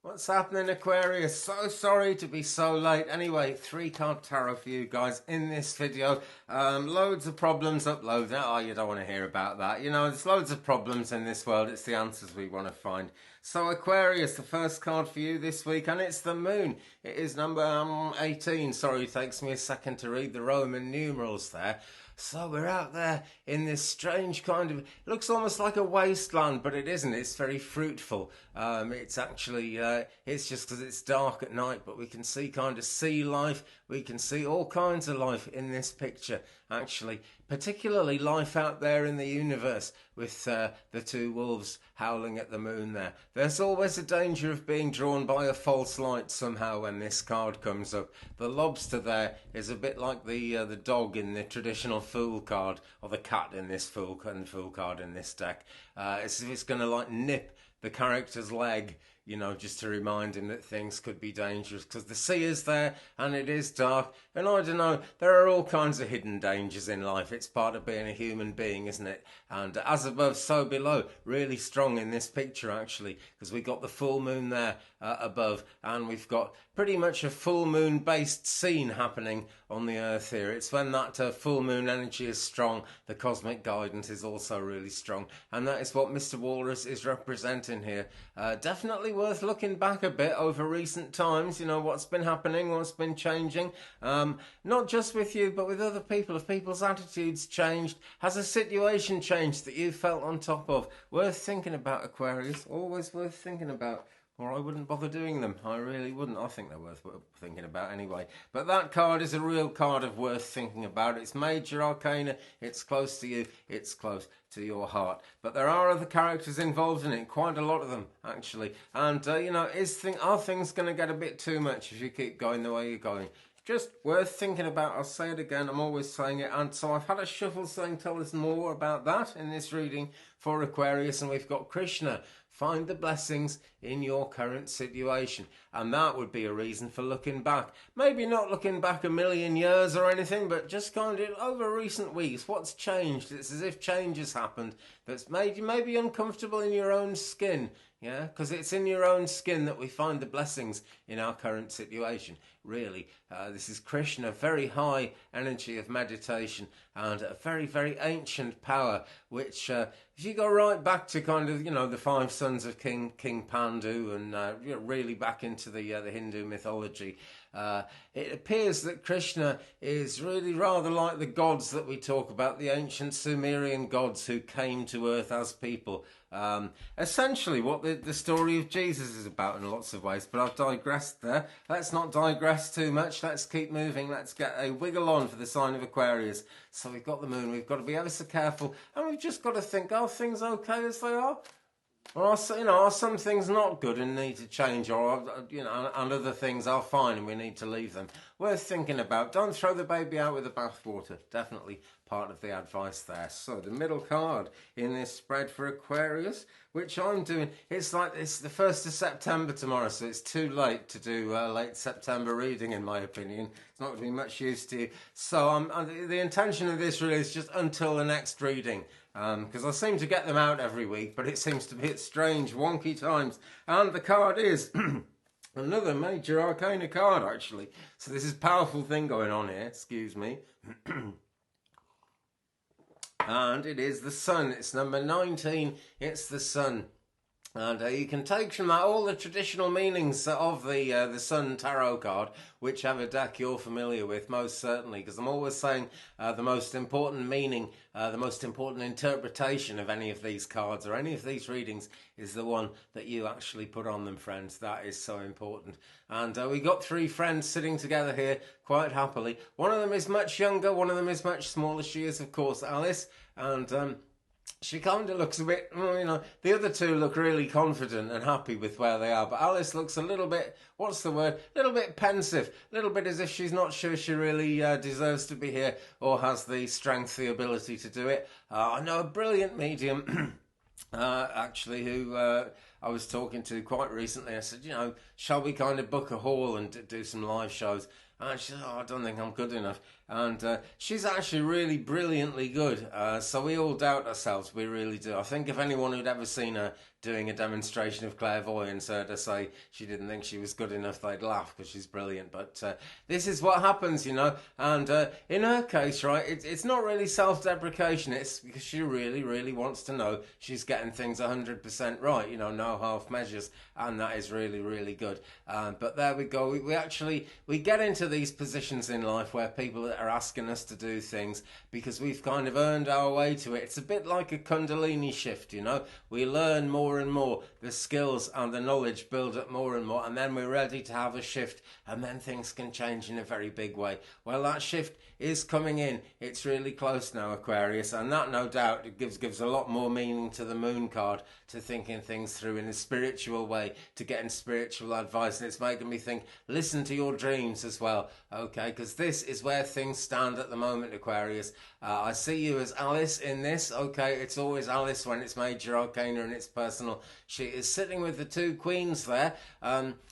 What's happening, Aquarius? So sorry to be so late. Anyway, 3-card tarot for you guys in this video. Loads of problems uploading. Oh, you don't want to hear about that. You know, there's loads of problems in this world. It's the answers we want to find. So Aquarius, the first card for you this week, and it's the moon. It is number 18. Sorry, it takes me a second to read the Roman numerals there. So we're out there in this strange kind of, it looks almost like a wasteland, but it isn't. It's very fruitful. It's actually, it's just because it's dark at night, but we can see kind of sea life. We can see all kinds of life in this picture, actually, particularly life out there in the universe with the two wolves howling at the moon there. There's always a danger of being drawn by a false light somehow when this card comes up. The lobster there is a bit like the dog in the traditional Fool card, or the cat in this Fool card in this deck. It's as if it's going to like nip the character's leg, you know, just to remind him that things could be dangerous, because the sea is there and it is dark, and I don't know, there are all kinds of hidden dangers in life. It's part of being a human being, isn't it? And as above, so below, really strong in this picture actually, because we've got the full moon there above, and we've got pretty much a full moon based scene happening on the earth here. It's when that full moon energy is strong, the cosmic guidance is also really strong, and that is what Mr. Walrus is representing here. Definitely worth looking back a bit over recent times, you know, what's been happening, what's been changing, not just with you but with other people. If people's attitudes changed, has a situation changed that you felt on top of? Worth thinking about, Aquarius, always worth thinking about. Or I wouldn't bother doing them. I really wouldn't. I think they're worth thinking about anyway. But that card is a real card of worth thinking about. It's major arcana. It's close to you. It's close to your heart. But there are other characters involved in it. Quite a lot of them, actually. And, you know, are things going to get a bit too much if you keep going the way you're going? Just worth thinking about. I'll say it again. I'm always saying it. And so I've had a shuffle saying tell us more about that in this reading for Aquarius. And we've got Krishna. Find the blessings in your current situation. And that would be a reason for looking back. Maybe not looking back a million years or anything, but just kind of over recent weeks. What's changed? It's as if change has happened that's made you maybe uncomfortable in your own skin. Yeah, because it's in your own skin that we find the blessings in our current situation. Really, this is Krishna, very high energy of meditation and a very, very ancient power, which if you go right back to kind of, you know, the 5 sons of King Pandu and you know, really back into the Hindu mythology, it appears that Krishna is really rather like the gods that we talk about, the ancient Sumerian gods who came to earth as people. Essentially what the story of Jesus is about in lots of ways, but I've digressed there. Let's not digress too much. Let's keep moving. Let's get a wiggle on for the sign of Aquarius. So we've got the moon. We've got to be ever so careful, and we've just got to think, are things okay as they are? Or are some things not good and need to change, or you know, and other things are fine and we need to leave them? Worth thinking about. Don't throw the baby out with the bathwater. Definitely part of the advice there. So the middle card in this spread for Aquarius, which I'm doing, it's like it's the 1st of September tomorrow, so it's too late to do late September reading, in my opinion. It's not going to be much use to you. So the intention of this really is just until the next reading. Because I seem to get them out every week, but it seems to be at strange, wonky times. And the card is another major arcana card, actually. So this is a powerful thing going on here, excuse me. And it is the sun. It's number 19. It's the sun. And you can take from that all the traditional meanings of the Sun Tarot card, whichever deck you're familiar with, most certainly, because I'm always saying the most important meaning, the most important interpretation of any of these cards or any of these readings is the one that you actually put on them, friends. That is so important. And we got 3 friends sitting together here quite happily. One of them is much younger, one of them is much smaller. She is, of course, Alice, and she kind of looks a bit, you know, the other two look really confident and happy with where they are, but Alice looks a little bit, what's the word, a little bit pensive, a little bit as if she's not sure she really deserves to be here or has the strength, the ability to do it. I know a brilliant medium, actually, who I was talking to quite recently. I said, shall we kind of book a hall and do some live shows? And she said, I don't think I'm good enough. And she's actually really brilliantly good. So we all doubt ourselves. We really do. I think if anyone who'd ever seen her doing a demonstration of clairvoyance heard her say she didn't think she was good enough, they'd laugh because she's brilliant. But this is what happens, And in her case, right, it's not really self-deprecation. It's because she really, really wants to know she's getting things 100% right, no half measures. And that is really, really good. But there we go. We get into these positions in life where people are asking us to do things because we've kind of earned our way to it. It's a bit like a Kundalini shift, We learn more and more. The skills and the knowledge build up more and more, and then we're ready to have a shift, and then things can change in a very big way. Well, that shift is coming in. It's really close now, Aquarius, and that, no doubt, it gives a lot more meaning to the moon card, to thinking things through in a spiritual way, to getting spiritual advice. And it's making me think, listen to your dreams as well, okay? Because this is where things stand at the moment, Aquarius. I see you as Alice in this, okay? It's always Alice when it's major arcana and it's personal. She is sitting with the two queens there.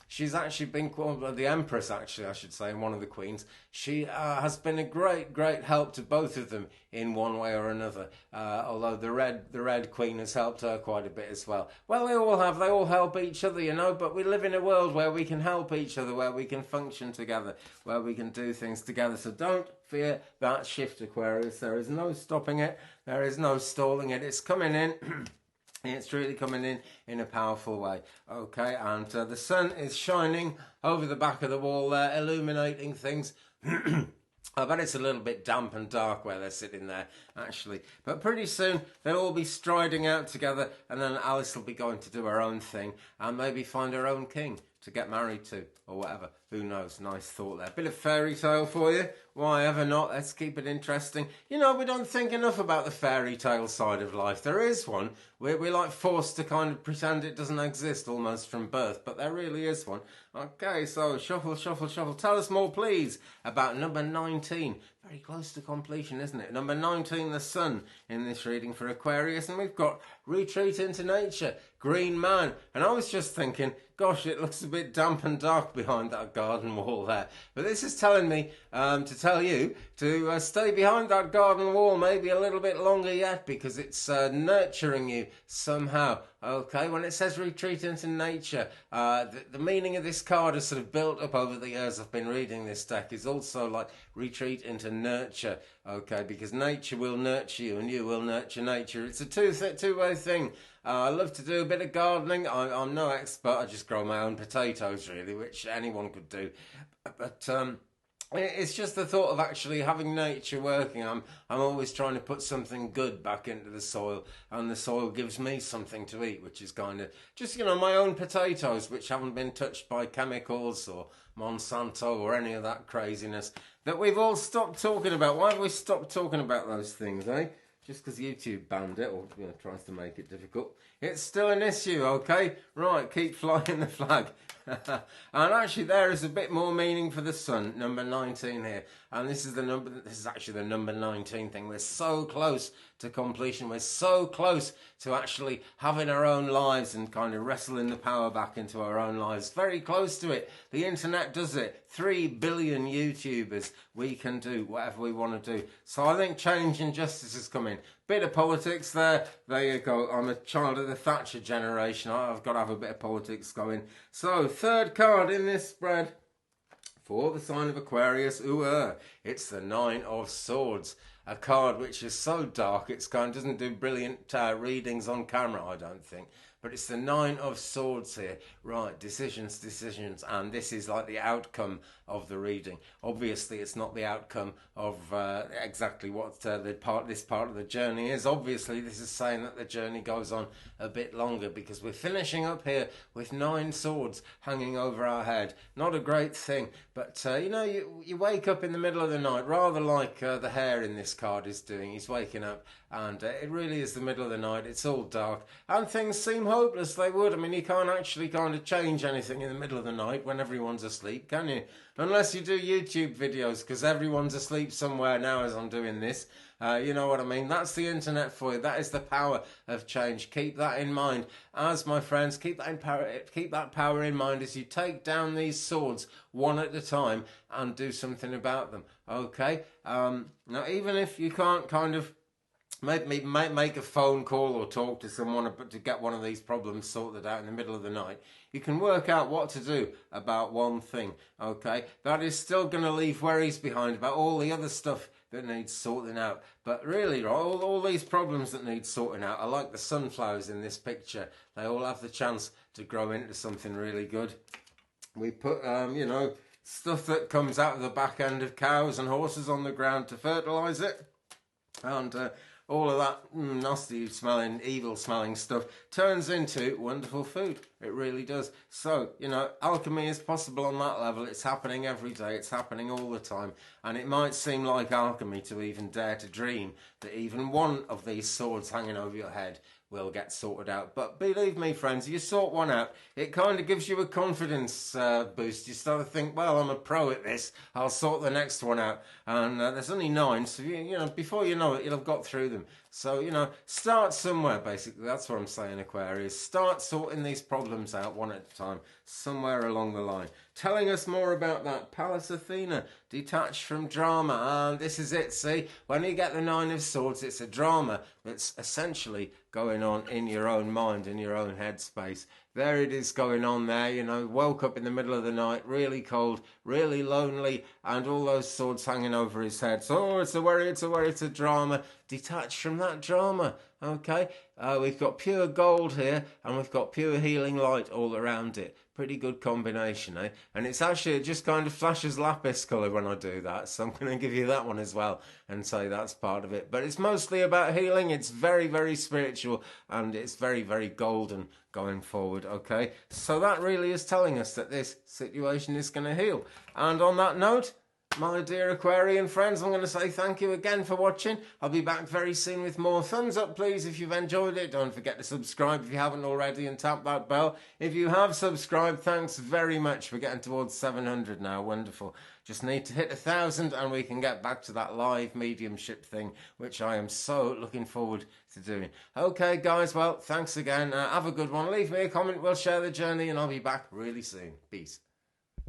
She's actually been called the Empress, actually, I should say, and one of the queens. She has been a great help to both of them in one way or another. Although the red queen has helped her quite a bit as well. Well, they all help each other, but we live in a world where we can help each other, where we can function together, where we can do things together. So don't fear that shift, Aquarius. There is no stopping it. There is no stalling it. It's coming in. It's really coming in a powerful way. Okay, and the sun is shining over the back of the wall there, illuminating things. I bet it's a little bit damp and dark where they're sitting there, actually. But pretty soon, they'll all be striding out together, and then Alice will be going to do her own thing, and maybe find her own king to get married to, or whatever. Who knows? Nice thought there. Bit of fairy tale for you. Why ever not? Let's keep it interesting. We don't think enough about the fairy tale side of life. There is one. We're like forced to kind of pretend it doesn't exist almost from birth, but there really is one. Okay, so shuffle. Tell us more, please, about number 19. Very close to completion, isn't it? Number 19, the sun, in this reading for Aquarius. And we've got retreat into nature, green man. And I was just thinking, gosh, it looks a bit damp and dark behind that garden wall there. But this is telling me to tell you to stay behind that garden wall maybe a little bit longer yet, because it's nurturing you somehow. Okay, when it says retreat into nature, the meaning of this card has sort of built up over the years I've been reading this deck, is also like retreat into nurture, okay, because nature will nurture you and you will nurture nature. It's a two-way thing. I love to do a bit of gardening. I'm no expert, I just grow my own potatoes really, which anyone could do, but it's just the thought of actually having nature working. I'm always trying to put something good back into the soil, and the soil gives me something to eat, which is kind of just, my own potatoes, which haven't been touched by chemicals or Monsanto or any of that craziness that we've all stopped talking about. Why have we stopped talking about those things, eh? Just because YouTube banned it, or tries to make it difficult. It's still an issue, okay? Right, keep flying the flag. And actually there is a bit more meaning for the sun, number 19 here. And this is actually the number 19 thing. We're so close to completion. We're so close to actually having our own lives and kind of wrestling the power back into our own lives. Very close to it. The internet does it. 3 billion YouTubers. We can do whatever we want to do. So I think change and justice is coming. Bit of politics there. There you go. I'm a child of the Thatcher generation. I've got to have a bit of politics going. So, third card in this spread for the sign of Aquarius. It's the 9 of Swords. A card which is so dark, it's kind of doesn't do brilliant readings on camera, I don't think. But it's the 9 of Swords here. Right, decisions, and this is like the outcome of the reading. Obviously, it's not the outcome of exactly what this part of the journey is. Obviously, this is saying that the journey goes on a bit longer, because we're finishing up here with 9 swords hanging over our head. Not a great thing, but you wake up in the middle of the night, rather like the hare in this card is doing. He's waking up and it really is the middle of the night. It's all dark, and things seem hopeless. They would. I mean, you can't actually kind of change anything in the middle of the night when everyone's asleep, can you? Unless you do YouTube videos, because everyone's asleep somewhere now as I'm doing this. You know what I mean? That's the internet for you. That is the power of change. Keep that in mind. As my friends, keep that power in mind as you take down these swords one at a time and do something about them. Okay? Now, even if you can't kind of make a phone call or talk to someone to get one of these problems sorted out in the middle of the night, you can work out what to do about one thing, okay? That is still going to leave worries behind about all the other stuff that needs sorting out. But really, all these problems that need sorting out are like the sunflowers in this picture. They all have the chance to grow into something really good. We put, you know, stuff that comes out of the back end of cows and horses on the ground to fertilise it. And all of that nasty smelling, evil smelling stuff turns into wonderful food. It really does. So, you know, alchemy is possible on that level. It's happening every day. It's happening all the time. And it might seem like alchemy to even dare to dream that even one of these swords hanging over your head will get sorted out. But believe me, friends, you sort one out, it kind of gives you a confidence boost. You start to think, well, I'm a pro at this. I'll sort the next one out. And there's only 9, so you know, before you know it, you'll have got through them. So, you know, start somewhere, basically. That's what I'm saying, Aquarius. Start sorting these problems out one at a time, somewhere along the line. Telling us more about that, Pallas Athena, detached from drama. And this is it, see? When you get the 9 of Swords, it's a drama that's essentially going on in your own mind, in your own headspace. There it is going on there, you know, woke up in the middle of the night, really cold, really lonely, and all those swords hanging over his head. So, oh, it's a worry, it's a worry, it's a drama. Detached from that drama, okay? We've got pure gold here, and we've got pure healing light all around it. Pretty good combination, eh? And it's actually, it just kind of flashes lapis colour when I do that, so I'm going to give you that one as well and say that's part of it. But it's mostly about healing. It's very, very spiritual, and it's very, very golden going forward, okay? So that really is telling us that this situation is going to heal. And on that note, my dear Aquarian friends, I'm going to say thank you again for watching. I'll be back very soon with more. Thumbs up, please, if you've enjoyed it. Don't forget to subscribe if you haven't already and tap that bell. If you have subscribed, thanks very much. We're getting towards 700 now. Wonderful. Just need to hit 1,000 and we can get back to that live mediumship thing, which I am so looking forward to doing. Okay, guys, well, thanks again. Have a good one. Leave me a comment. We'll share the journey and I'll be back really soon. Peace.